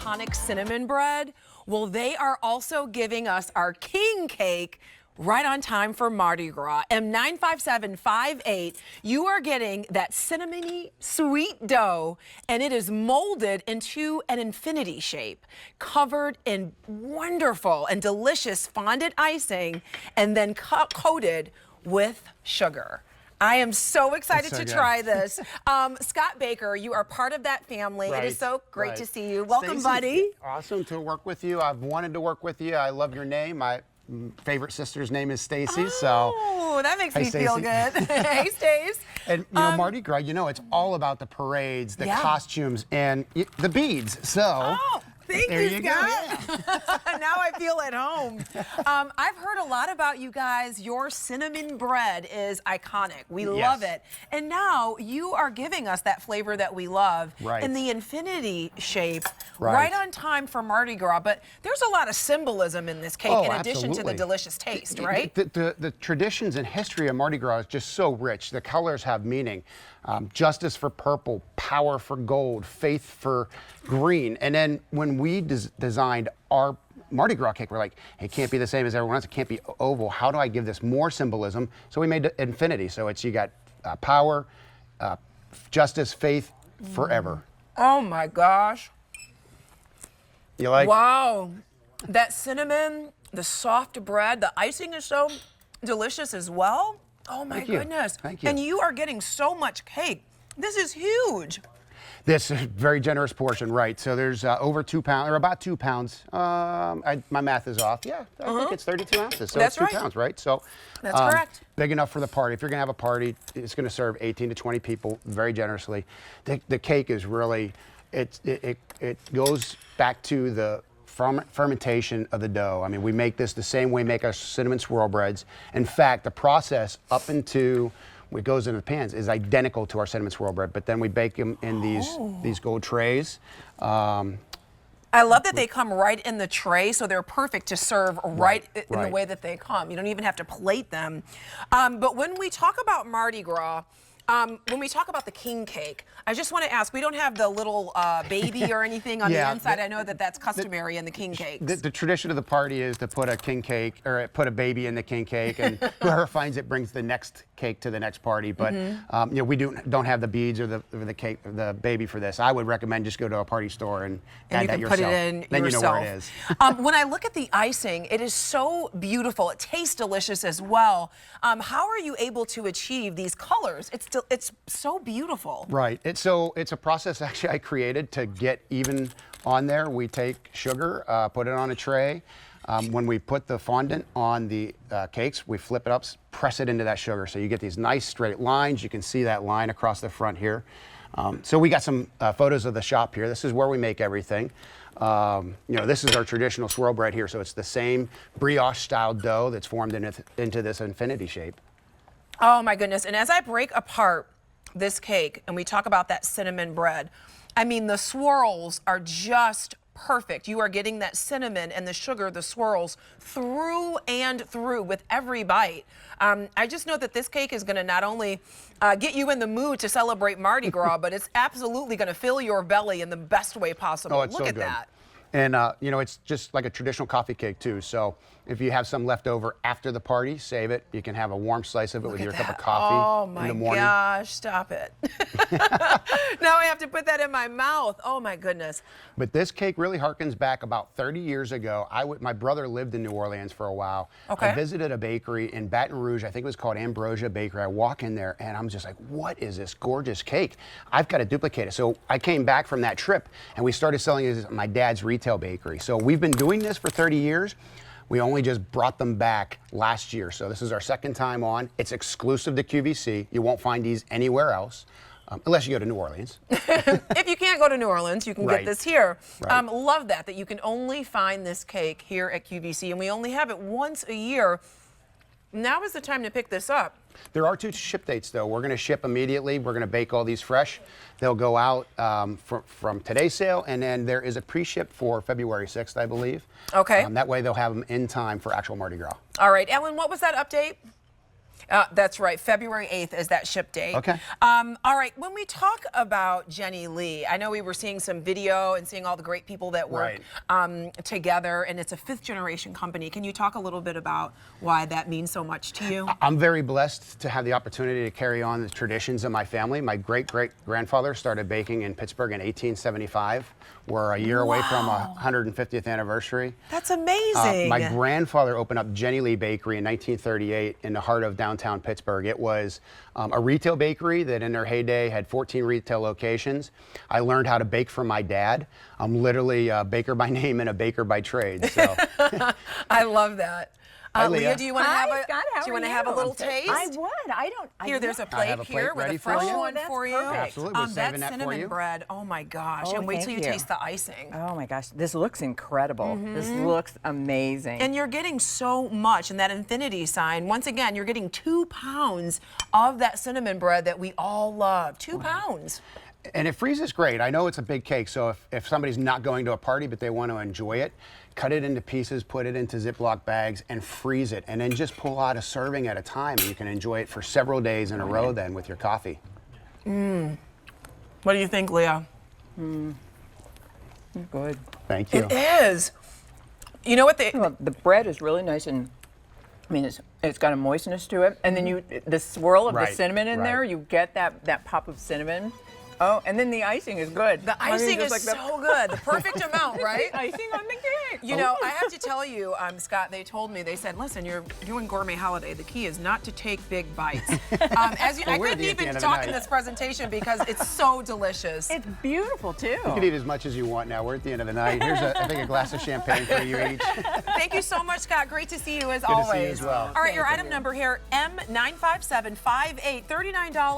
iconic cinnamon bread. Well, they are also giving us our king cake right on time for Mardi Gras. M95758, you are getting that cinnamony sweet dough, and it is molded into an infinity shape, covered in wonderful and delicious fondant icing, and then coated with sugar. I am so excited to try this. Scott Baker, you are part of that family. Right, it is so great to see you. Welcome, Stacey, buddy. Awesome to work with you. I've wanted to work with you. I love your name. My favorite sister's name is Stacey. Oh, that makes me feel good. Hey, Stace. And you know, Mardi Gras, you know, it's all about the parades, the costumes, and the beads. So. Oh. Thank you, Scott. Now I feel at home. I've heard a lot about you guys. Your cinnamon bread is iconic. We love it. And now you are giving us that flavor that we love in the infinity shape, right on time for Mardi Gras. But there's a lot of symbolism in this cake in addition to the delicious taste, right? The traditions and history of Mardi Gras is just so rich. The colors have meaning. Justice for purple, power for gold, faith for green. And then when we designed our Mardi Gras cake, we're like, hey, it can't be the same as everyone else. It can't be oval. How do I give this more symbolism? So we made infinity. So it's, you got power, justice, faith, forever. Oh my gosh. You like? Wow. That cinnamon, the soft bread, the icing is so delicious as well. Oh my goodness. Thank you. And you are getting so much cake. This is huge. This is a very generous portion, right? So there's over 2 pounds, or about 2 pounds. My math is off. Yeah, I think it's 32 ounces. So That's it's 2 pounds, right? So that's correct. Big enough for the party. If you're gonna have a party, it's gonna serve 18 to 20 people very generously. The cake is really, it goes back to the fermentation of the dough. I mean, we make this the same way we make our cinnamon swirl breads. In fact, the process up into what goes into the pans is identical to our cinnamon swirl bread, but then we bake them in these gold trays. I love that they come right in the tray, so they're perfect to serve right in the way that they come. You don't even have to plate them. But when we talk about Mardi Gras, when we talk about the king cake, I just want to ask, we don't have the little baby or anything on the inside. I know that that's customary in the king cakes. The tradition of the party is to put a king cake, or put a baby in the king cake, and whoever finds it brings the next cake to the next party. But you know, we don't have the beads or the cake, the baby for this. I would recommend just go to a party store and add that yourself. Put it in then yourself. You know where it is. When I look at the icing, it is so beautiful. It tastes delicious as well. How are you able to achieve these colors? It's so beautiful. Right. It's a process actually I created to get even on there. We take sugar, put it on a tray. When we put the fondant on the cakes, we flip it up, press it into that sugar. So you get these nice straight lines. You can see that line across the front here. So we got some photos of the shop here. This is where we make everything. You know, this is our traditional swirl bread here. So it's the same brioche style dough that's formed into this infinity shape. Oh my goodness. And as I break apart this cake and we talk about that cinnamon bread, I mean, the swirls are just perfect. You are getting that cinnamon and the sugar, the swirls, through and through with every bite. I just know that this cake is going to not only get you in the mood to celebrate Mardi Gras, but it's absolutely going to fill your belly in the best way possible. Oh, it's Look so at good. that. And, you know, it's just like a traditional coffee cake, too. So if you have some left over after the party, save it. You can have a warm slice of it with your cup of coffee in the morning. Oh, my gosh. Stop it. Now I have to put that in my mouth. Oh, my goodness. But this cake really harkens back about 30 years ago. My brother lived in New Orleans for a while. I visited a bakery in Baton Rouge. I think it was called Ambrosia Bakery. I walk in there, and I'm just like, what is this gorgeous cake? I've got to duplicate it. So I came back from that trip, and we started selling it at my dad's retail bakery. So we've been doing this for 30 years. We only just brought them back last year. So this is our second time on. It's exclusive to QVC. You won't find these anywhere else, unless you go to New Orleans. If you can't go to New Orleans, you can get this here. Love that you can only find this cake here at QVC, and we only have it once a year. Now is the time to pick this up. There are 2 ship dates, though. We're going to ship immediately. We're going to bake all these fresh. They'll go out from today's sale, and then there is a pre-ship for February 6th, I believe. Okay. That way they'll have them in time for actual Mardi Gras. All right. Ellen, what was that update? That's right. February 8th is that ship date. Okay. All right. When we talk about Jenny Lee, I know we were seeing some video and seeing all the great people that work together, and it's a 5th generation company. Can you talk a little bit about why that means so much to you? I'm very blessed to have the opportunity to carry on the traditions of my family. My great-great-grandfather started baking in Pittsburgh in 1875. We're a year away from a 150th anniversary. That's amazing. My grandfather opened up Jenny Lee Bakery in 1938 in the heart of downtown Pittsburgh. It was a retail bakery that in their heyday had 14 retail locations. I learned how to bake from my dad. I'm literally a baker by name and a baker by trade. So. I love that. Leah, do you want to have a little taste? I would. Here, there's a plate here with a fresh one for you. Absolutely, we're saving that that for you. cinnamon bread. Oh my gosh! And wait till you taste the icing. Oh my gosh, this looks incredible. This looks amazing. And you're getting so much, and that infinity sign. Once again, you're getting 2 pounds of that cinnamon bread that we all love. 2 pounds. And it freezes great. I know it's a big cake, so if somebody's not going to a party but they want to enjoy it, cut it into pieces, put it into Ziploc bags, and freeze it. And then just pull out a serving at a time, and you can enjoy it for several days in a row then with your coffee. What do you think, Leah? Good. Thank you. It is. You know what Well, the bread is really nice, and I mean it's got a moistness to it, and then the swirl of the cinnamon in there, you get that pop of cinnamon. Oh, and then the icing is good. The icing is so good. The perfect amount, right? Icing on the cake. You know, I have to tell you, Scott, they told me, they said, listen, you're doing gourmet holiday. The key is not to take big bites. I couldn't even talk in this presentation because it's so delicious. It's beautiful, too. You can eat as much as you want now. We're at the end of the night. Here's, I think, a glass of champagne for you each. Thank you so much, Scott. Great to see you as Good always. to see you as well. All right, your item number here, M95758, $39.